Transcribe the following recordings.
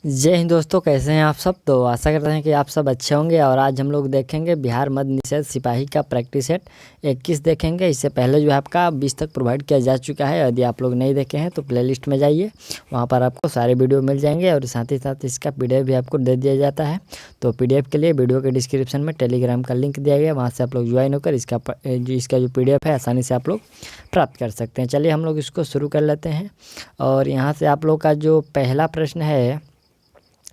जय हिंद दोस्तों, कैसे हैं आप सब। तो आशा करते हैं कि आप सब अच्छे होंगे। और आज हम लोग देखेंगे बिहार मद्य निषेध सिपाही का प्रैक्टिस सेट 21 देखेंगे। इससे पहले जो है आपका 20 तक प्रोवाइड किया जा चुका है। यदि आप लोग नहीं देखे हैं तो प्लेलिस्ट में जाइए, वहां पर आपको सारे वीडियो मिल जाएंगे। और साथ ही साथ इसका PDF भी आपको दे दिया जाता है। तो PDF के लिए वीडियो के डिस्क्रिप्शन में टेलीग्राम का लिंक दिया गया, वहाँ से आप लोग ज्वाइन होकर इसका जो PDF है आसानी से आप लोग प्राप्त कर सकते हैं। चलिए हम लोग इसको शुरू कर लेते हैं। और यहाँ से आप लोग का जो पहला प्रश्न है,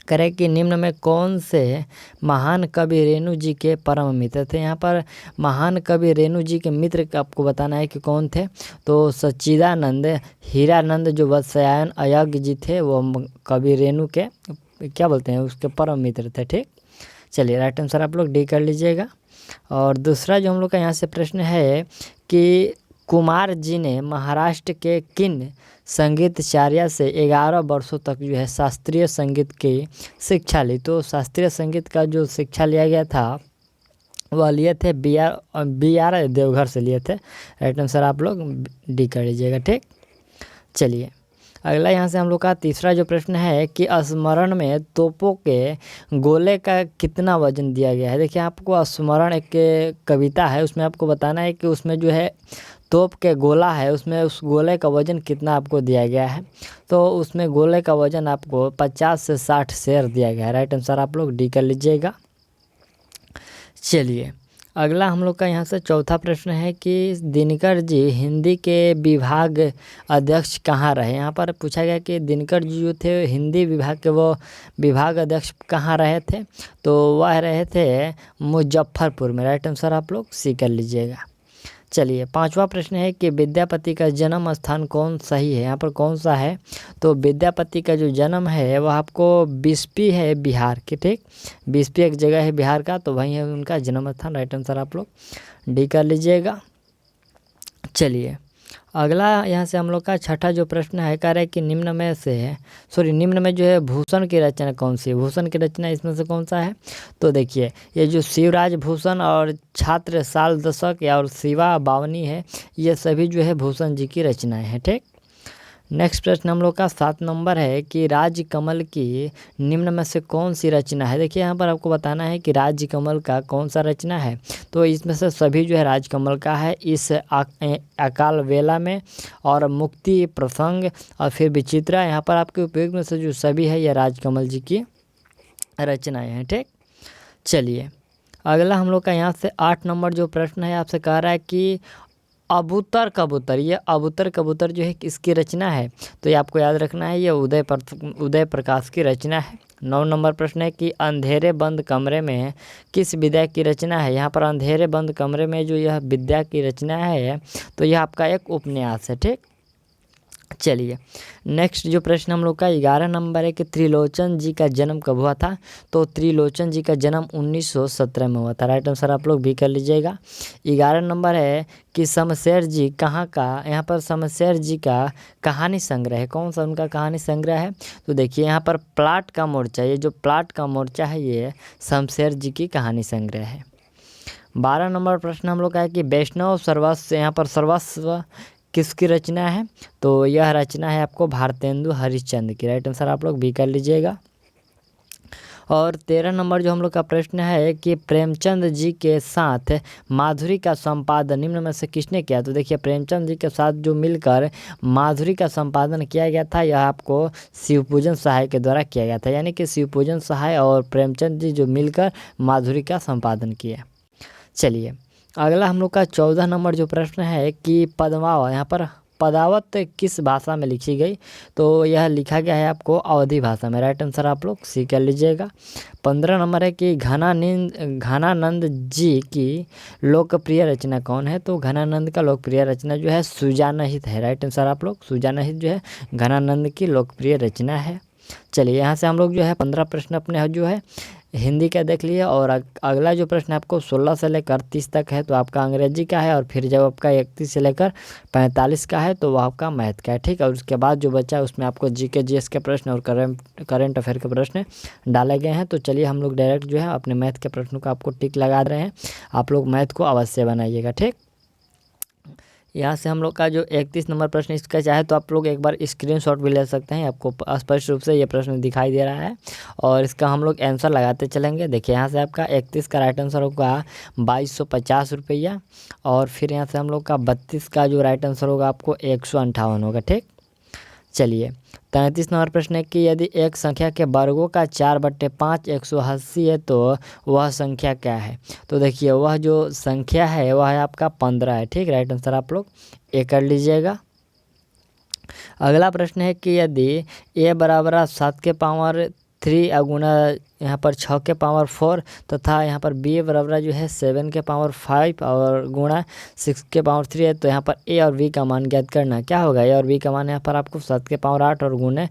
करें कि निम्न में कौन से महान कवि रेणु जी के परम मित्र थे। यहाँ पर महान कवि रेणु जी के मित्र आपको बताना है कि कौन थे। तो सच्चिदानंद हीरानंद जो वत्स्यायन अयज्ञ जी थे, वो कवि रेणु के क्या बोलते हैं, उसके परम मित्र थे। ठीक, चलिए राइट आंसर आप लोग डी कर लीजिएगा। और दूसरा जो हम लोग का यहाँ से प्रश्न है कि कुमार जी ने महाराष्ट्र के किन संगीताचार्य से 11 वर्षों तक जो है शास्त्रीय संगीत की शिक्षा ली। तो शास्त्रीय संगीत का जो शिक्षा लिया गया था वह लिए थे बी आर देवघर से लिए थे। राइट आंसर आप लोग डी कर लीजिएगा। ठीक, चलिए अगला यहाँ से हम लोग का तीसरा जो प्रश्न है कि स्मरण में तोपों के गोले का कितना वजन दिया गया है। देखिए आपको स्मरण एक कविता है, उसमें आपको बताना है कि उसमें जो है तोप के गोला है, उसमें उस गोले का वजन कितना आपको दिया गया है। तो उसमें गोले का वजन आपको 50 से 60 शेर दिया गया है। राइट आंसर आप लोग डी कर लीजिएगा। चलिए अगला हम लोग का यहाँ से चौथा प्रश्न है कि दिनकर जी हिंदी के विभाग अध्यक्ष कहाँ रहे। यहाँ पर पूछा गया कि दिनकर जी जो थे हिंदी विभाग के वो विभाग अध्यक्ष कहाँ रहे थे। तो वह रहे थे मुजफ्फरपुर में। राइट आंसर आप लोग सी कर लीजिएगा। चलिए पांचवा प्रश्न है कि विद्यापति का जन्म स्थान कौन सही है। यहाँ पर कौन सा है। तो विद्यापति का जो जन्म है वह आपको बिस्फी है बिहार के। ठीक, बिस्फी एक जगह है बिहार का, तो वहीं है उनका जन्म स्थान। राइट आंसर आप लोग डी कर लीजिएगा। चलिए अगला यहाँ से हम लोग का छठा जो प्रश्न है, कह रहा है कि निम्न में जो है भूषण की रचना कौन सी है। भूषण की रचना इसमें से कौन सा है। तो देखिए ये जो शिवराज भूषण और छात्र साल दशक और शिवा बावनी है, ये सभी जो है भूषण जी की रचनाएं हैं। ठीक, नेक्स्ट प्रश्न हम लोग का 7 नंबर है कि राजकमल की निम्न में से कौन सी रचना है। देखिए यहाँ पर आपको बताना है कि राजकमल का कौन सा रचना है। तो इसमें से सभी जो है राजकमल का है। इस अकाल वेला में और मुक्ति प्रसंग और फिर विचित्रा, यहाँ पर आपके उपयोग में से जो सभी है ये राजकमल जी की रचनाएँ हैं। ठीक, चलिए अगला हम लोग का यहाँ से 8 नंबर जो प्रश्न है आपसे कह रहा है कि अबूतर कबूतर, ये अबूतर कबूतर जो है किसकी रचना है। तो ये आपको याद रखना है, ये उदय प्रकाश की रचना है। 9 नंबर प्रश्न है कि अंधेरे बंद कमरे में किस विद्या की रचना है। यहाँ पर अंधेरे बंद कमरे में जो यह विद्या की रचना है, तो यह आपका एक उपन्यास है। ठीक, चलिए नेक्स्ट जो प्रश्न हम लोग का 11 नंबर है कि त्रिलोचन जी का जन्म कब हुआ था। तो त्रिलोचन जी का जन्म 1917 में हुआ था। राइट आंसर आप लोग भी कर लीजिएगा। 11 नंबर है कि शमशेर जी कहाँ का, यहाँ पर शमशेर जी का कहानी संग्रह है। कौन सा उनका कहानी संग्रह है। तो देखिए यहाँ पर प्लाट का मोर्चा, ये जो प्लाट का मोर्चा है ये शमशेर जी की कहानी संग्रह है। 12 नंबर प्रश्न हम लोग का है कि वैष्णव सर्वस्व, यहाँ पर सर्वस्व किसकी रचना है। तो यह रचना है आपको भारतेंदु हरिश्चंद्र की। राइट आंसर आप लोग भी कर लीजिएगा। और 13 नंबर जो हम लोग का प्रश्न है कि प्रेमचंद जी के साथ माधुरी का संपादन निम्न में से किसने किया। तो देखिए प्रेमचंद जी के साथ जो मिलकर माधुरी का संपादन किया गया था, यह आपको शिवपूजन सहाय के द्वारा किया गया था। यानी कि शिवपूजन सहाय और प्रेमचंद जी जो मिलकर माधुरी का संपादन किए। चलिए अगला हम लोग का 14 नंबर जो प्रश्न है कि पद्मावत, यहाँ पर पदावत किस भाषा में लिखी गई। तो यह लिखा गया है आपको अवधी भाषा में। राइट आंसर आप लोग सी कर लीजिएगा। 15 नंबर है कि घनानंद जी की लोकप्रिय रचना कौन है। तो घनानंद का लोकप्रिय रचना जो है सुजानहित है। राइट आंसर आप लोग सुजानहित जो है घनानंद की लोकप्रिय रचना है। चलिए यहाँ से हम लोग जो है 15 प्रश्न अपने जो है हिंदी का देख लिए। और अगला जो प्रश्न आपको 16 से लेकर 30 तक है तो आपका अंग्रेजी का है। और फिर जब आपका 31 से लेकर 45 का है तो वह आपका मैथ का है। ठीक, और उसके बाद जो बचा है उसमें आपको GK GS के प्रश्न और करंट अफेयर के प्रश्न डाले गए हैं। तो चलिए हम लोग डायरेक्ट जो है अपने मैथ के प्रश्नों को आपको टिक लगा रहे हैं। आप लोग मैथ को अवश्य बनाइएगा। ठीक, यहाँ से हम लोग का जो 31 नंबर प्रश्न, इसका चाहे तो आप लोग एक बार स्क्रीनशॉट भी ले सकते हैं, आपको स्पष्ट रूप से ये प्रश्न दिखाई दे रहा है और इसका हम लोग आंसर लगाते चलेंगे। देखिए यहाँ से आपका 31 का राइट आंसर होगा 2250 रुपया और फिर यहाँ से हम लोग का 32 का जो राइट आंसर होगा आपको 158 होगा। ठीक, चलिए 33 नंबर प्रश्न है कि यदि एक संख्या के वर्गों का 4/5 180 है तो वह संख्या क्या है। तो देखिए वह जो संख्या है वह है आपका 15 है। ठीक, राइट आंसर आप लोग ए कर लीजिएगा। अगला प्रश्न है कि यदि ए बराबर 7 के पावर 3 गुना यहाँ पर 6 के पावर 4 तथा यहाँ पर बी बराबर जो है 7 के पावर 5 और गुणा 6 के पावर 3 है, तो यहाँ पर ए और बी का मान ज्ञात करना। क्या होगा, ए और बी का मान यहाँ पर आपको 7 के पावर 8 और गुणे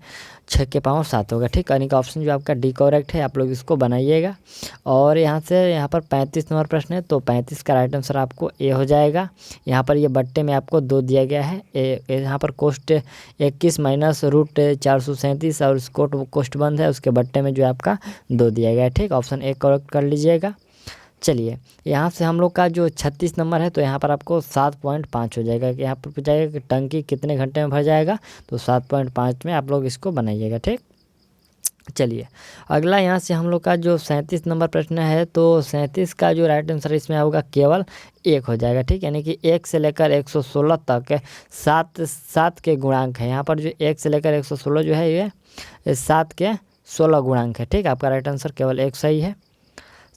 6 के पावर 7 होगा। ठीक, यानी कि ऑप्शन जो आपका डी करेक्ट है, आप लोग इसको बनाइएगा। और यहाँ से यहाँ पर 35 नंबर प्रश्न है, तो 35 का राइट आंसर आपको ए हो जाएगा। यहाँ पर ये बट्टे में आपको 2 दिया गया है, यहाँ पर कोष्ट 21 माइनस रूट 437 और कोष्ट बंद है, उसके बट्टे में जो आपका 2 दिया गया है। ठीक, ऑप्शन ए करेक्ट कर लीजिएगा। चलिए यहाँ से हम लोग का जो 36 नंबर है, तो यहाँ पर आपको 7.5 हो जाएगा कि यहाँ पर पूछाएगा कि टंकी कितने घंटे में भर जाएगा, तो 7.5 में आप लोग इसको बनाइएगा। ठीक, चलिए अगला यहाँ से हम लोग का जो 37 नंबर प्रश्न है, तो 37 का जो राइट आंसर इसमें होगा केवल 1 हो जाएगा। ठीक, यानी कि 1 से लेकर 116 तक 7 के गुणांक है। यहाँ पर जो 1 से लेकर 116 जो है ये 7 के 16 गुणांक है। ठीक, आपका राइट आंसर केवल 1 सही है।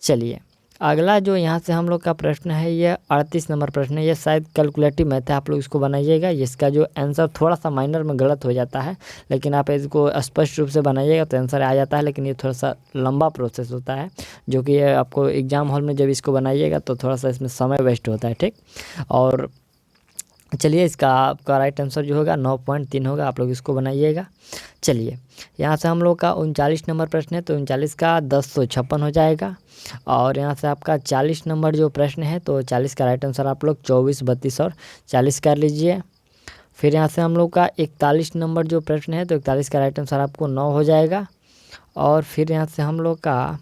चलिए अगला जो यहाँ से हम लोग का प्रश्न है, ये 38 नंबर प्रश्न है। ये शायद कैलकुलेटिव मैथ है, आप लोग इसको बनाइएगा। इसका जो आंसर थोड़ा सा माइनर में गलत हो जाता है, लेकिन आप इसको स्पष्ट रूप से बनाइएगा तो आंसर आ जाता है। लेकिन ये थोड़ा सा लंबा प्रोसेस होता है, जो कि आपको एग्जाम हॉल में जब इसको बनाइएगा तो थोड़ा सा इसमें समय वेस्ट होता है। ठीक, और चलिए इसका आपका राइट आंसर जो होगा 9.3 होगा, आप लोग इसको बनाइएगा। चलिए यहाँ से हम लोग का 39 नंबर प्रश्न है, तो 39 का 1056 हो जाएगा। और यहाँ से आपका 40 नंबर जो प्रश्न है, तो 40 का राइट आंसर आप लोग 24, 32 और 40 कर लीजिए। फिर यहाँ से हम लोग का 41 नंबर जो प्रश्न है, तो 41 का राइट आंसर आपको 9 हो जाएगा। और फिर यहाँ से हम लोग का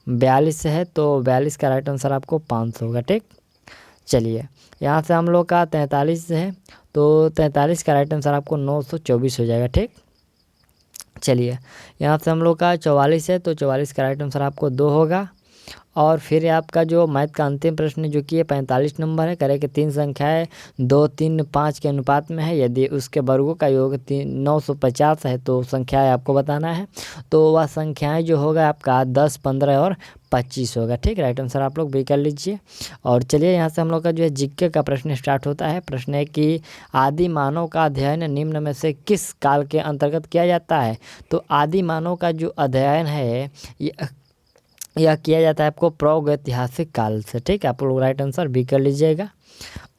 42 है, तो 42 का राइट आंसर आपको 500 होगा। ठीक, चलिए यहाँ से हम लोग का 43 है, तो 43 का राइट आंसर आपको 924 हो जाएगा। ठीक, चलिए यहाँ से हम लोग का 44 है, तो 44 का राइट आंसर आपको 2 होगा। और फिर आपका जो मैथ का अंतिम प्रश्न जो कि 45 नंबर है, करे कि 3 संख्याएं 2, 3, 5 के अनुपात में है, यदि उसके वर्गों का योग 950 है तो संख्याएं आपको बताना है। तो वह संख्याएं जो होगा आपका 10, 15 और 25 होगा। ठीक, राइट आंसर आप लोग भी कर लीजिए। और चलिए यहाँ से हम लोग का जो है जीके का प्रश्न स्टार्ट होता है। प्रश्न है कि आदि मानव का अध्ययन निम्न में से किस काल के अंतर्गत किया जाता है। तो आदि मानव का जो अध्ययन है यह किया जाता है आपको प्रागैतिहासिक काल से। ठीक है, आप लोग राइट आंसर भी कर लीजिएगा।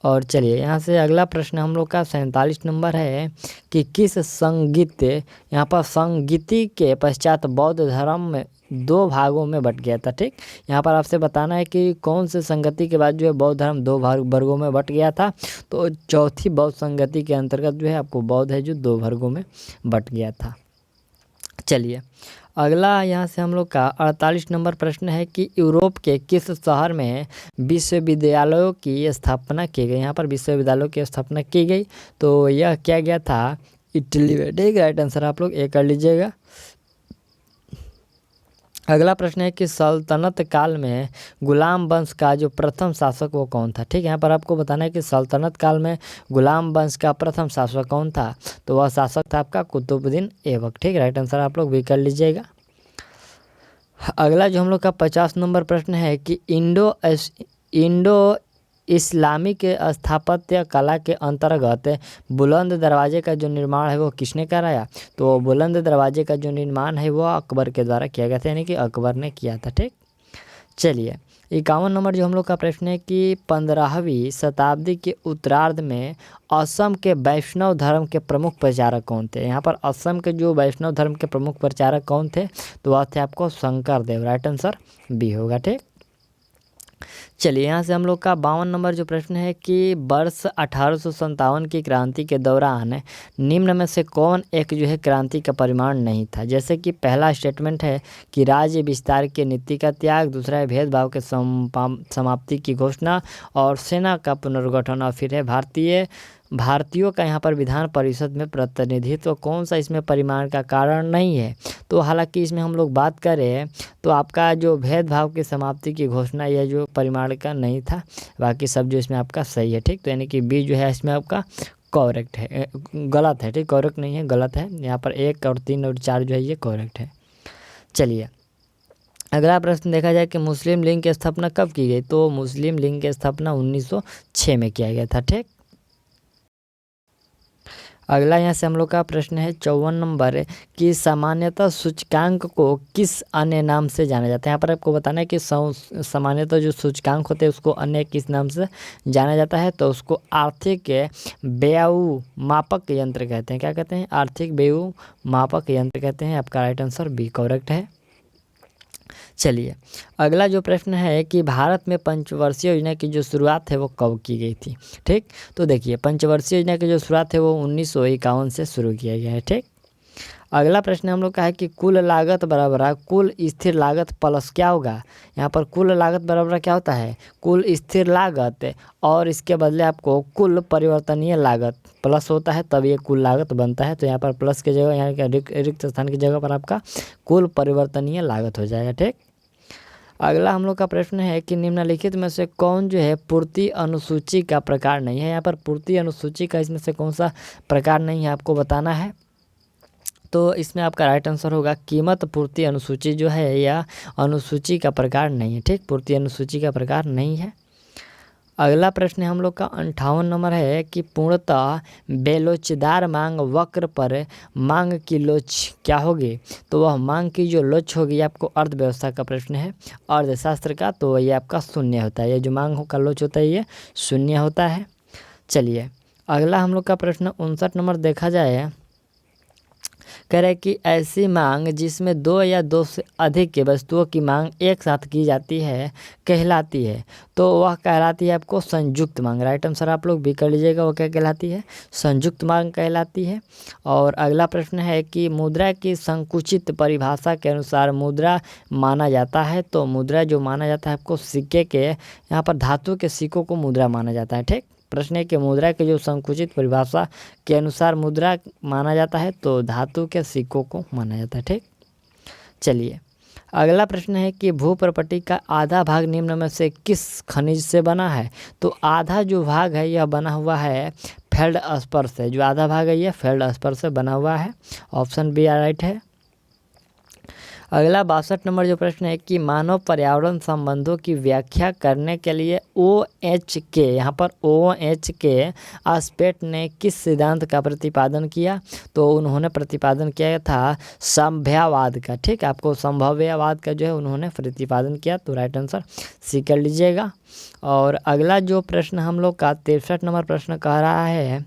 और चलिए यहाँ से अगला प्रश्न हम लोग का 47 नंबर है कि किस संगीत, यहाँ पर संगीति के पश्चात बौद्ध धर्म में 2 भागों में बट गया था। ठीक, यहाँ पर आपसे बताना है कि कौन से संगति के बाद जो है बौद्ध धर्म 2 वर्गों में बट गया था। तो चौथी बौद्ध संगति के अंतर्गत जो है आपको बौद्ध है जो 2 वर्गों में बट गया था। चलिए अगला यहाँ से हम लोग का 48 नंबर प्रश्न है कि यूरोप के किस शहर में विश्वविद्यालयों की स्थापना की गई। यहाँ पर विश्वविद्यालयों की स्थापना की गई, तो यह किया गया था इटली में। ठीक, राइट आंसर आप लोग ए कर लीजिएगा। अगला प्रश्न है कि सल्तनत काल में गुलाम वंश का जो प्रथम शासक वो कौन था। ठीक, यहाँ पर आपको बताना है कि सल्तनत काल में गुलाम वंश का प्रथम शासक कौन था। तो वह शासक था आपका कुतुबुद्दीन ऐबक। ठीक, राइट आंसर आप लोग भी कर लीजिएगा। अगला जो हम लोग का 50 नंबर प्रश्न है कि इंडो इस्लामिक स्थापत्य कला के अंतर्गत बुलंद दरवाजे का जो निर्माण है वो किसने कराया। तो बुलंद दरवाजे का जो निर्माण है वो अकबर के द्वारा किया गया था, यानी कि अकबर ने किया था। ठीक, चलिए 51 नंबर जो हम लोग का प्रश्न है कि 15वीं शताब्दी के उत्तरार्ध में असम के वैष्णव धर्म के प्रमुख प्रचारक कौन थे। यहाँ पर असम के जो वैष्णव धर्म के प्रमुख प्रचारक कौन थे, तो वह थे आपको शंकर देव। राइट आंसर बी होगा। ठीक, चलिए यहाँ से हम लोग का 52 नंबर जो प्रश्न है कि वर्ष 1857 की क्रांति के दौरान निम्न में से कौन एक जो है क्रांति का परिमाण नहीं था। जैसे कि पहला स्टेटमेंट है कि राज्य विस्तार की नीति का त्याग, दूसरा है भेदभाव के समाप्ति की घोषणा और सेना का पुनर्गठन, और फिर है भारतीय भारतीयों का यहाँ पर विधान परिषद में प्रतिनिधित्व कौन सा इसमें परिमाण का कारण नहीं है। तो हालांकि इसमें हम लोग बात करें तो आपका जो भेदभाव की समाप्ति की घोषणा यह जो परिमाण का नहीं था, बाकी सब जो इसमें आपका सही है। ठीक, तो यानी कि बी जो है इसमें आपका करेक्ट है, गलत है। ठीक, करेक्ट नहीं है, गलत है। यहाँ पर 1 और 3 और 4 जो है ये करेक्ट है। चलिए अगला प्रश्न देखा जाए कि मुस्लिम लीग की स्थापना कब की गई। तो मुस्लिम लीग की स्थापना 1906 में किया गया था। ठीक, अगला यहाँ से हम लोग का प्रश्न है 54 नंबर कि सामान्यतः सूचकांक को किस अन्य नाम से जाना जाता है। यहाँ पर आपको बताना है कि सामान्यतः जो सूचकांक होते हैं उसको अन्य किस नाम से जाना जाता है। तो उसको आर्थिक व्यय मापक यंत्र कहते हैं। क्या कहते हैं? आर्थिक व्यय मापक यंत्र कहते हैं। आपका राइट आंसर बी करेक्ट है। चलिए अगला जो प्रश्न है कि भारत में पंचवर्षीय योजना की जो शुरुआत है वो कब की गई थी। ठीक, तो देखिए पंचवर्षीय योजना की जो शुरुआत है वो 1951 से शुरू किया गया है। ठीक, अगला प्रश्न हम लोग का है कि कुल लागत बराबर है कुल स्थिर लागत प्लस क्या होगा। यहाँ पर कुल लागत बराबर क्या होता है? कुल स्थिर लागत और इसके बदले आपको कुल परिवर्तनीय लागत प्लस होता है, तब ये कुल लागत बनता है। तो यहाँ पर प्लस की जगह यहाँ के रिक्त स्थान की जगह पर आपका कुल परिवर्तनीय लागत हो जाएगा। ठीक, अगला हम लोग का प्रश्न है कि निम्नलिखित में से कौन जो है पूर्ति अनुसूची का प्रकार नहीं है। यहाँ पर पूर्ति अनुसूची का इसमें से कौन सा प्रकार नहीं है आपको बताना है। तो इसमें आपका राइट आंसर होगा कीमत पूर्ति अनुसूची जो है या अनुसूची का प्रकार नहीं है। ठीक, पूर्ति अनुसूची का प्रकार नहीं है। अगला प्रश्न हम लोग का 58 नंबर है कि पूर्णतः बेलोचदार मांग वक्र पर मांग की लोच क्या होगी। तो वह मांग की जो लोच होगी आपको अर्थव्यवस्था का प्रश्न है, अर्थशास्त्र का। तो ये आपका शून्य होता है। ये जो मांग का लोच होता है ये शून्य होता है। चलिए अगला हम लोग का प्रश्न 59 नंबर देखा जाए, कह रहे कि ऐसी मांग जिसमें 2 या 2 से अधिक के वस्तुओं की मांग एक साथ की जाती है कहलाती है। तो वह कहलाती है आपको संयुक्त मांग। राइट आंसर आप लोग भी कर लीजिएगा, वो क्या कहलाती है? संयुक्त मांग कहलाती है। और अगला प्रश्न है कि मुद्रा की संकुचित परिभाषा के अनुसार मुद्रा माना जाता है। तो मुद्रा जो माना जाता है आपको सिक्के के, यहाँ पर धातु के सिक्कों को मुद्रा माना जाता है। ठीक, प्रश्न है कि मुद्रा के जो संकुचित परिभाषा के अनुसार मुद्रा माना जाता है तो धातु के सिक्कों को माना जाता है। ठीक, चलिए अगला प्रश्न है कि भूप्रपट्टी का आधा भाग निम्न में से किस खनिज से बना है। तो आधा जो भाग है यह बना हुआ है फेल्डस्पर से। जो आधा भाग है यह फेल्डस्पर से बना हुआ है। ऑप्शन बी राइट है। अगला 62 नंबर जो प्रश्न है कि मानव पर्यावरण संबंधों की व्याख्या करने के लिए OH यहाँ पर OH आस्पेट ने किस सिद्धांत का प्रतिपादन किया। तो उन्होंने प्रतिपादन किया था संभव्यवाद का। ठीक, आपको संभव्यवाद का जो है उन्होंने प्रतिपादन किया। तो राइट आंसर सी कर लीजिएगा। और अगला जो प्रश्न हम लोग का 63 नंबर प्रश्न कह रहा है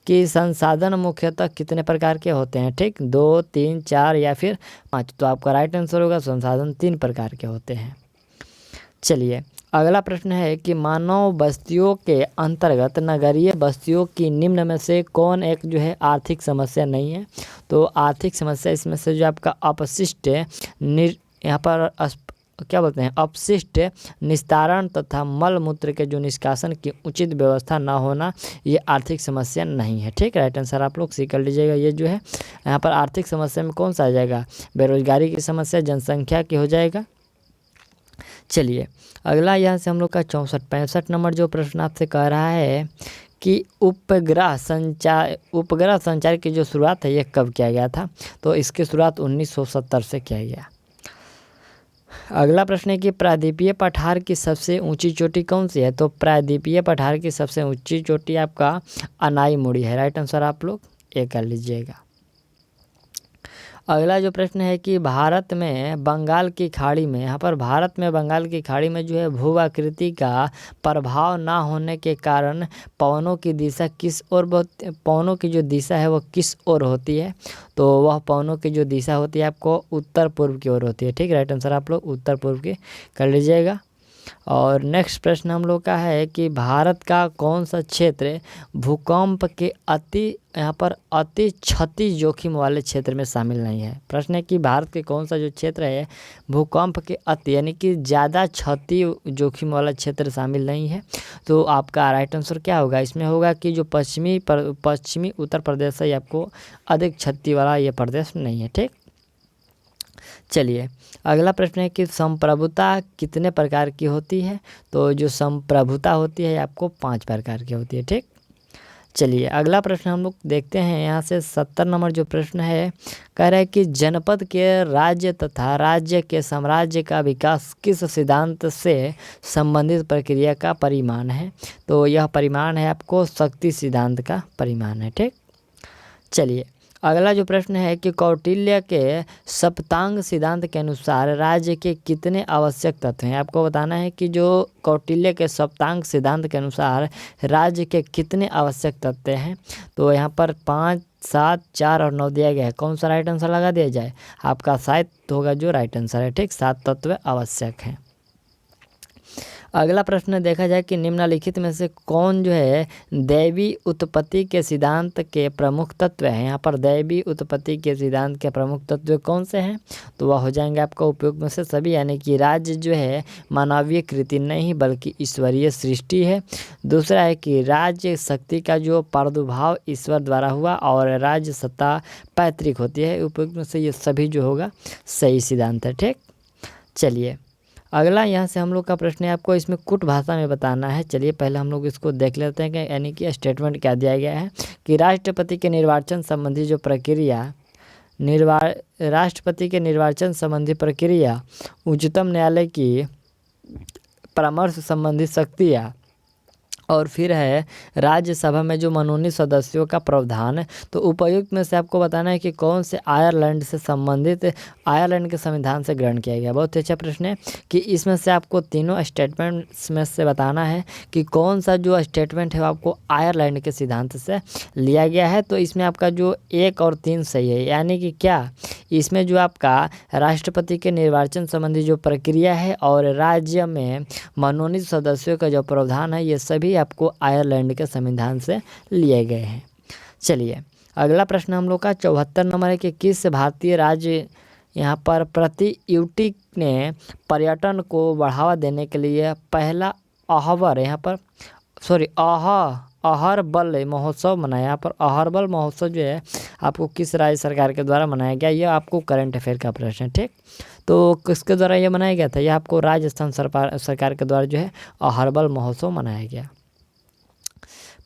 कि संसाधन मुख्यतः कितने प्रकार के होते हैं। ठीक, 2, 3, 4 या फिर 5। तो आपका राइट आंसर होगा संसाधन 3 प्रकार के होते हैं। चलिए अगला प्रश्न है कि मानव बस्तियों के अंतर्गत नगरीय बस्तियों की निम्न में से कौन एक जो है आर्थिक समस्या नहीं है। तो आर्थिक समस्या इसमें से जो आपका अपशिष्ट यहाँ पर क्या बोलते हैं अपशिष्ट निस्तारण तथा मल मूत्र के जो निष्कासन की उचित व्यवस्था न होना ये आर्थिक समस्या नहीं है। ठीक, राइट आंसर आप लोग सी कर लीजिएगा। ये जो है यहाँ पर आर्थिक समस्या में कौन सा आ जाएगा? बेरोजगारी की समस्या, जनसंख्या की हो जाएगा। चलिए अगला यहाँ से हम लोग का 64-65 नंबर जो प्रश्न आपसे कह रहा है कि उपग्रह संचार की जो शुरुआत है ये कब किया गया था। तो इसकी शुरुआत 1970 से किया गया। अगला प्रश्न है कि प्रायद्वीपीय पठार की सबसे ऊंची चोटी कौन सी है। तो प्रायद्वीपीय पठार की सबसे ऊंची चोटी आपका अनाईमुड़ी है। राइट आंसर आप लोग ये कर लीजिएगा। अगला जो प्रश्न है कि भारत में बंगाल की खाड़ी में, यहाँ पर भारत में बंगाल की खाड़ी में जो है भूआकृति का प्रभाव ना होने के कारण पवनों की दिशा किस ओर पवनों की जो दिशा है वो किस ओर होती है। तो वह पवनों की जो दिशा होती है आपको उत्तर पूर्व की ओर होती है। ठीक, राइट आंसर आप लोग उत्तर पूर्व की कर लीजिएगा। और नेक्स्ट प्रश्न हम लोग का है कि भारत का कौन सा क्षेत्र भूकंप के अति क्षति जोखिम वाले क्षेत्र में शामिल नहीं है। प्रश्न है कि भारत के कौन सा जो क्षेत्र है भूकंप के अति यानी कि ज़्यादा क्षति जोखिम वाला क्षेत्र शामिल नहीं है। तो आपका राइट आंसर क्या होगा, इसमें होगा कि जो पश्चिमी उत्तर प्रदेश है आपको अधिक क्षति वाला ये प्रदेश नहीं है। ठीक, चलिए अगला प्रश्न है कि संप्रभुता कितने प्रकार की होती है। तो जो संप्रभुता होती है आपको 5 प्रकार की होती है। ठीक, चलिए अगला प्रश्न हम लोग देखते हैं। यहाँ से 70 नंबर जो प्रश्न है कह रहा है कि जनपद के राज्य तथा राज्य के साम्राज्य का विकास किस सिद्धांत से संबंधित प्रक्रिया का परिमाण है। तो यह परिमाण है आपको शक्ति सिद्धांत का परिमाण है। ठीक, चलिए अगला जो प्रश्न है कि कौटिल्य के सप्तांग सिद्धांत के अनुसार राज्य के कितने आवश्यक तत्व हैं। आपको बताना है कि जो कौटिल्य के सप्तांग सिद्धांत के अनुसार राज्य के कितने आवश्यक तत्व हैं। तो यहाँ पर 5, 7, 4 और 9 दिया गया है। कौन सा राइट आंसर लगा दिया जाए, आपका शायद होगा जो राइट आंसर है। ठीक, 7 तत्व आवश्यक हैं। अगला प्रश्न देखा जाए कि निम्नलिखित में से कौन जो है दैवी उत्पत्ति के सिद्धांत के प्रमुख तत्व हैं। यहाँ पर दैवी उत्पत्ति के सिद्धांत के प्रमुख तत्व कौन से हैं। तो वह हो जाएंगे आपका उपयोग में से सभी, यानी कि राज्य जो है मानवीय कृति नहीं बल्कि ईश्वरीय सृष्टि है। दूसरा है कि राज्य शक्ति का जो प्रादुर्भाव ईश्वर द्वारा हुआ और राज्य सत्ता पैतृक होती है। उपयोग में से ये सभी जो होगा सही सिद्धांत है। ठीक, चलिए अगला यहाँ से हम लोग का प्रश्न है, आपको इसमें कुट भाषा में बताना है। चलिए पहले हम लोग इसको देख लेते हैं कि यानी कि स्टेटमेंट क्या दिया गया है कि राष्ट्रपति के निर्वाचन संबंधी जो प्रक्रिया राष्ट्रपति के निर्वाचन संबंधी प्रक्रिया उच्चतम न्यायालय की परामर्श संबंधी शक्तियाँ और फिर है राज्यसभा में जो मनोनीत सदस्यों का प्रावधान। तो उपयुक्त में से आपको बताना है कि कौन से आयरलैंड से संबंधित आयरलैंड के संविधान से ग्रहण किया गया। बहुत अच्छा प्रश्न है कि इसमें से आपको तीनों स्टेटमेंट्स में से बताना है कि कौन सा जो स्टेटमेंट है वो आपको आयरलैंड के सिद्धांत से लिया गया है। तो इसमें आपका जो 1 और 3 सही है, यानी कि क्या इसमें जो आपका राष्ट्रपति के निर्वाचन संबंधी जो प्रक्रिया है और राज्य में मनोनीत सदस्यों का जो प्रावधान है ये सभी आपको आयरलैंड के संविधान से लिए गए हैं। चलिए अगला प्रश्न हम लोग का 74 नंबर है कि किस भारतीय राज्य यहाँ पर प्रति यूटी ने पर्यटन को बढ़ावा देने के लिए पहला अहरबल महोत्सव मनाया। यहाँ पर अहरबल महोत्सव जो है आपको किस राज्य सरकार के द्वारा मनाया गया, यह आपको करंट अफेयर का प्रश्न है। ठीक, तो किसके द्वारा यह मनाया गया था, यह आपको राजस्थान सरकार के द्वारा जो है अहरबल महोत्सव मनाया गया।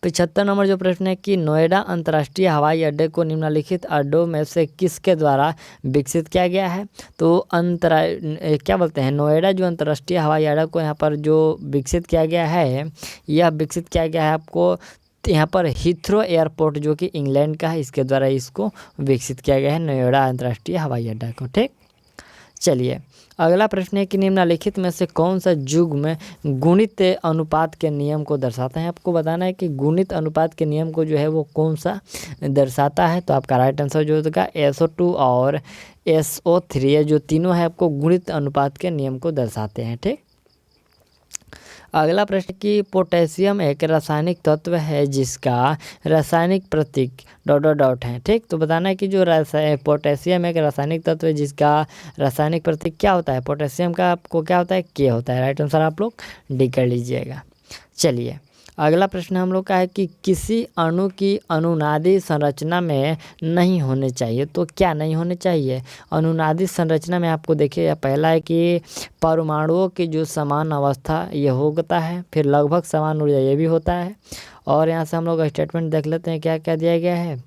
75 नंबर जो प्रश्न है कि नोएडा अंतर्राष्ट्रीय हवाई अड्डे को निम्नलिखित अड्डों में से किसके द्वारा विकसित किया गया है। तो नोएडा जो अंतर्राष्ट्रीय हवाई अड्डा को यहाँ पर जो विकसित किया गया है, यह विकसित किया गया है आपको यहाँ पर हीथ्रो एयरपोर्ट जो कि इंग्लैंड का है, इसके द्वारा इसको विकसित किया गया है नोएडा अंतर्राष्ट्रीय हवाई अड्डा को। ठीक, चलिए अगला प्रश्न है कि निम्नलिखित में से कौन सा युग्म गुणित अनुपात के नियम को दर्शाता है। आपको बताना है कि गुणित अनुपात के नियम को जो है वो कौन सा दर्शाता है। तो आपका राइट आंसर जो होगा SO2 और SO3 है, जो तीनों है आपको गुणित अनुपात के नियम को दर्शाते हैं। ठीक, अगला प्रश्न कि पोटेशियम एक रासायनिक तत्व है जिसका रासायनिक प्रतीक ... है। ठीक, तो बताना है कि जो पोटेशियम एक रासायनिक तत्व है जिसका रासायनिक प्रतीक क्या होता है। पोटेशियम का आपको क्या होता है, K होता है। राइट आंसर आप लोग डी कर लीजिएगा। चलिए अगला प्रश्न हम लोग का है कि किसी अणु की अनुनादी संरचना में नहीं होने चाहिए। तो क्या नहीं होने चाहिए अनुनादी संरचना में, आपको देखिए पहला है कि परमाणुओं की जो समान अवस्था ये होता है, फिर लगभग समान ऊर्जा ये भी होता है। और यहाँ से हम लोग स्टेटमेंट देख लेते हैं क्या क्या दिया गया है।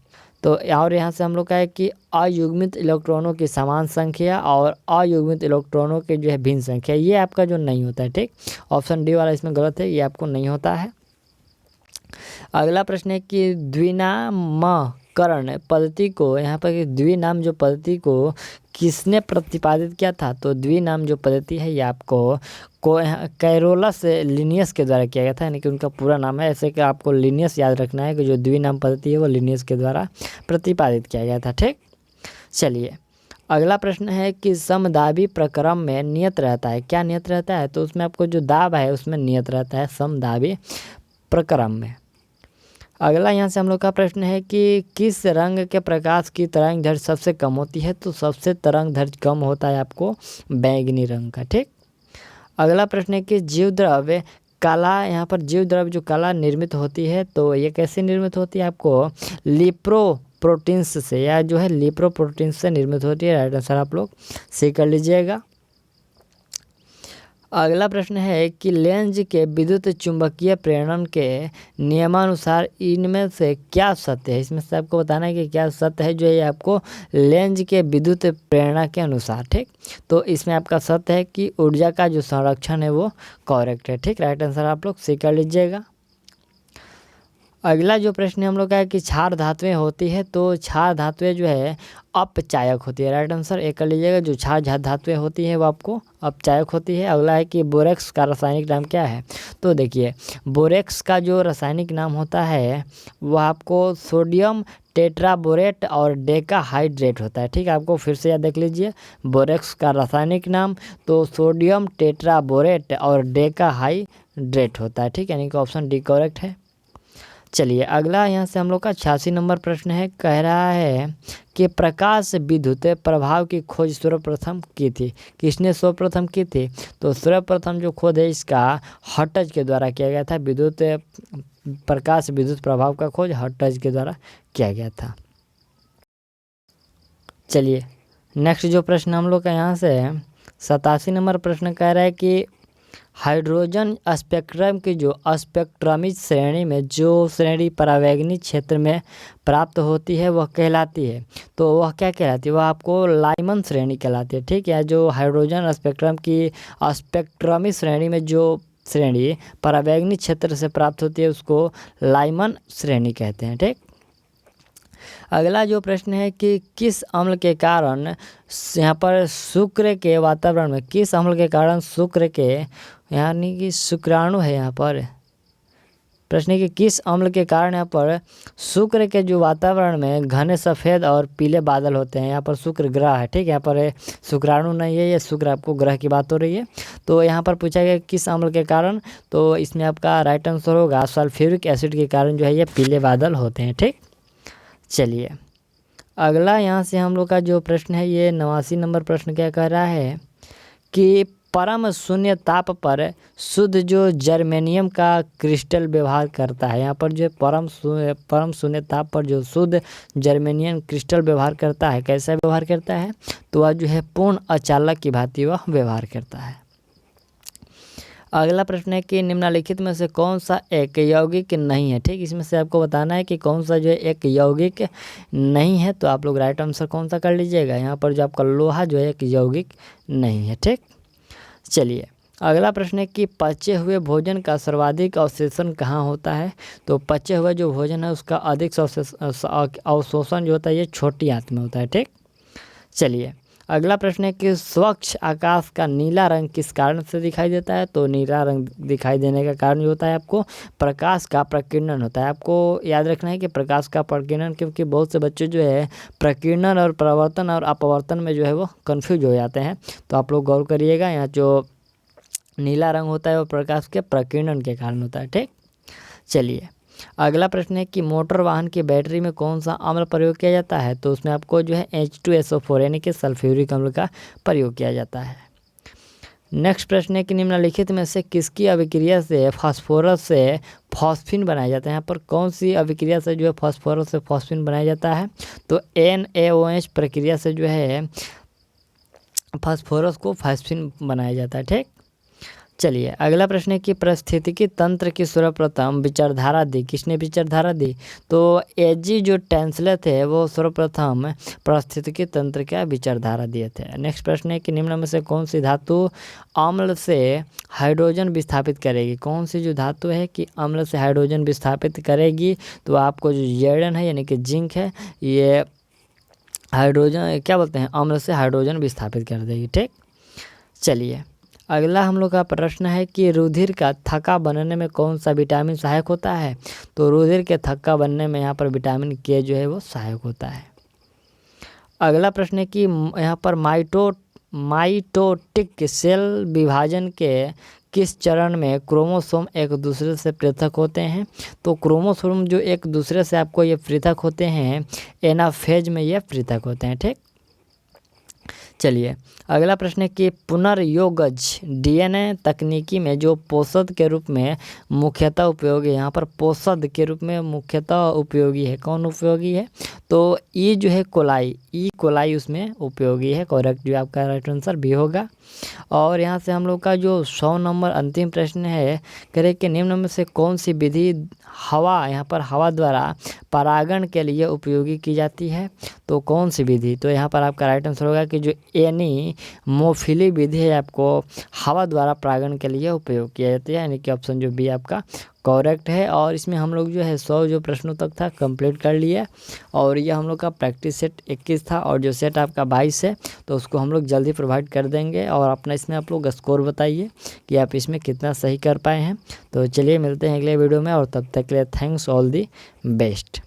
तो और यहाँ से हम लोग का है कि अयुग्मित इलेक्ट्रॉनों की समान संख्या और अयुग्मित इलेक्ट्रॉनों की जो है भिन्न संख्या, ये आपका जो नहीं होता है। ठीक, ऑप्शन डी वाला इसमें गलत है, ये आपको नहीं होता है। अगला प्रश्न है कि द्विनामकरण पद्धति को, यहाँ पर द्विनाम जो पद्धति को किसने प्रतिपादित किया था। तो द्विनाम जो पद्धति है ये आपको कैरोलस लिनियस के द्वारा किया गया था, यानी कि उनका पूरा नाम है। ऐसे कि आपको लिनियस याद रखना है कि जो द्विनाम पद्धति है वो लिनियस के द्वारा प्रतिपादित किया गया था। ठीक, चलिए अगला प्रश्न है कि समदाबी प्रक्रम में नियत रहता है, क्या नियत रहता है? तो उसमें आपको जो दाब है उसमें नियत रहता है समदाबी प्रक्रम में। अगला यहाँ से हम लोग का प्रश्न है कि किस रंग के प्रकाश की तरंग दैर्घ्य सबसे कम होती है? तो सबसे तरंग दैर्घ्य कम होता है आपको बैंगनी रंग का। ठीक। अगला प्रश्न है कि जीव द्रव्य कला, यहाँ पर जीव द्रव्य जो कला निर्मित होती है तो ये कैसे निर्मित होती है? आपको लिप्रोप्रोटीन्स से, या जो है लिप्रोप्रोटीन्स से निर्मित होती है। राइट आंसर आप लोग सही कर लीजिएगा। अगला प्रश्न है कि लेंज के विद्युत चुंबकीय प्रेरण के नियमानुसार इनमें से क्या सत्य है? इसमें से आपको बताना है कि क्या सत्य है जो है आपको लेंज के विद्युत प्रेरणा के अनुसार। ठीक। तो इसमें आपका सत्य है कि ऊर्जा का जो संरक्षण है वो करेक्ट है। ठीक। राइट आंसर आप लोग सही कर लीजिएगा। अगला जो प्रश्न हम लोग का है कि क्षार धातुएं होती है, तो क्षार धातुएं जो है अपचायक होती है। राइट आंसर एक कर लीजिएगा, जो क्षार धातुएं होती है वो आपको अपचायक होती है। अगला है कि बोरेक्स का रासायनिक नाम क्या है? तो देखिए बोरेक्स का जो रासायनिक नाम होता है वह आपको सोडियम टेट्राबोरेट और डेकाहाइड्रेट होता है। ठीक है, आपको फिर से याद देख लीजिए, बोरेक्स का रासायनिक नाम तो सोडियम टेट्राबोरेट और डेकाहाइड्रेट होता है। ठीक है, यानी कि ऑप्शन डी करेक्ट है। चलिए अगला यहाँ से हम लोग का 86 नंबर प्रश्न है, कह रहा है कि प्रकाश विद्युत प्रभाव की खोज सर्वप्रथम की थी। किसने सर्वप्रथम की थी? तो सर्वप्रथम जो खोज है इसका हटज के द्वारा किया गया था। प्रकाश विद्युत प्रभाव का खोज हटज के द्वारा किया गया था। चलिए नेक्स्ट जो प्रश्न हम लोग का यहाँ से 87 नंबर प्रश्न कह रहा है कि हाइड्रोजन स्पेक्ट्रम की जो स्पेक्ट्रमिक श्रेणी में जो श्रेणी परावैंगनी क्षेत्र में प्राप्त होती है वह कहलाती है। तो वह क्या कहलाती है? वह आपको लाइमन श्रेणी कहलाती है। ठीक है, जो हाइड्रोजन स्पेक्ट्रम की स्पेक्ट्रमिक श्रेणी में जो श्रेणी परावैंगनी क्षेत्र से प्राप्त होती है उसको लाइमन श्रेणी कहते हैं। ठीक। अगला जो प्रश्न है कि किस अम्ल के कारण यहाँ पर शुक्र के वातावरण में, किस अम्ल के कारण शुक्र के, यानी कि शुक्राणु है यहाँ पर प्रश्न है कि किस अम्ल के कारण यहाँ पर शुक्र के जो वातावरण में घने सफ़ेद और पीले बादल होते हैं। यहाँ पर शुक्र ग्रह है। ठीक है, यहाँ पर शुक्राणु नहीं है, ये शुक्र आपको ग्रह की बात हो रही है। तो यहाँ पर पूछा गया किस अम्ल के कारण, तो इसमें आपका राइट आंसर होगा सल्फ्यूरिक एसिड के कारण जो है ये पीले बादल होते हैं। ठीक। चलिए अगला यहाँ से हम लोग का जो प्रश्न है ये 89 नंबर प्रश्न क्या कह रहा है कि परम शून्य ताप पर शुद्ध जो जर्मेनियम का क्रिस्टल व्यवहार करता है। यहाँ पर जो परम शून्य ताप पर जो शुद्ध जर्मेनियम क्रिस्टल व्यवहार करता है, कैसा व्यवहार करता है? तो वह जो है पूर्ण अचालक की भांति वह व्यवहार करता है। अगला प्रश्न है कि निम्नलिखित में से कौन सा एक यौगिक नहीं है? ठीक, इसमें से आपको बताना है कि कौन सा जो है एक यौगिक नहीं है। तो आप लोग राइट आंसर कौन सा कर लीजिएगा? यहाँ पर जो आपका लोहा जो है एक यौगिक नहीं है। ठीक। चलिए अगला प्रश्न है कि पचे हुए भोजन का सर्वाधिक अवशोषण कहाँ होता है? तो पचे हुए जो भोजन है उसका अधिक अवशोषण जो होता है ये छोटी आंत में होता है। ठीक। चलिए अगला प्रश्न है कि स्वच्छ आकाश का नीला रंग किस कारण से दिखाई देता है? तो नीला रंग दिखाई देने का कारण जो होता है आपको प्रकाश का प्रकीर्णन होता है। आपको याद रखना है कि प्रकाश का प्रकीर्णन, क्योंकि बहुत से बच्चे जो है प्रकीर्णन और परावर्तन और अपवर्तन में जो है वो कन्फ्यूज हो जाते हैं। तो आप लोग गौर करिएगा, यहाँ जो नीला रंग होता है वो प्रकाश के प्रकीर्णन के कारण होता है। ठीक। चलिए अगला प्रश्न है कि मोटर वाहन की बैटरी में कौन सा अम्ल प्रयोग किया जाता है? तो उसमें आपको जो है H2SO4 यानी कि सल्फ्यूरिक अम्ल का प्रयोग किया जाता है। नेक्स्ट प्रश्न है कि निम्नलिखित में से किसकी अभिक्रिया से फास्फोरस से फॉस्फिन बनाया जाता है? यहाँ पर कौन सी अभिक्रिया से जो है फास्फोरस से फॉस्फिन बनाया जाता है? तो NaOH प्रक्रिया से जो है फास्फोरस को फॉस्फिन बनाया जाता है। ठीक। चलिए अगला प्रश्न है कि पारिस्थितिकी तंत्र की सर्वप्रथम विचारधारा दी, किसने विचारधारा दी? तो एजी जो टेंसले थे वो सर्वप्रथम पारिस्थितिकी तंत्र का विचारधारा दिए थे। नेक्स्ट प्रश्न है कि निम्न में से कौन सी धातु अम्ल से हाइड्रोजन विस्थापित करेगी? कौन सी जो धातु है कि अम्ल से हाइड्रोजन विस्थापित करेगी? तो आपको जो जेडन है यानी कि जिंक है, ये हाइड्रोजन क्या बोलते हैं, अम्ल से हाइड्रोजन विस्थापित कर देगी। ठीक। चलिए अगला हम लोग का प्रश्न है कि रुधिर का थक्का बनने में कौन सा विटामिन सहायक होता है? तो रुधिर के थक्का बनने में यहाँ पर विटामिन के जो है वो सहायक होता है। अगला प्रश्न है कि यहाँ पर माइटोटिक सेल विभाजन के किस चरण में क्रोमोसोम एक दूसरे से पृथक होते हैं? तो क्रोमोसोम जो एक दूसरे से आपको ये पृथक होते हैं, एनाफेज में ये पृथक होते हैं। ठीक, चलिए अगला प्रश्न है कि पुनर्योगज डीएनए तकनीकी में जो पोषक के रूप में मुख्यतः उपयोगी है, यहाँ पर पोषक के रूप में मुख्यतः उपयोगी है, कौन उपयोगी है? तो ये जो है कोलाई उसमें उपयोगी है। करेक्ट जो आपका राइट आंसर भी होगा। और यहाँ से हम लोग का जो 100 नंबर अंतिम प्रश्न है, कह रहे कि निम्न में से कौन सी विधि यहाँ पर हवा द्वारा परागण के लिए उपयोगी की जाती है? तो कौन सी विधि? तो यहाँ पर आपका राइट आंसर होगा कि जो एनीमोफिली विधि है आपको हवा द्वारा परागण के लिए उपयोग किया जाता है, यानी कि ऑप्शन जो बी आपका करेक्ट है। और इसमें हम लोग जो है 100 जो प्रश्नों तक था कंप्लीट कर लिया। और ये हम लोग का प्रैक्टिस सेट 21 था और जो सेट आपका 22 है, तो उसको हम लोग जल्दी प्रोवाइड कर देंगे। और अपना इसमें आप लोग स्कोर बताइए कि आप इसमें कितना सही कर पाए हैं। तो चलिए मिलते हैं अगले वीडियो में, और तब तक के लिए थैंक्स, ऑल दी बेस्ट।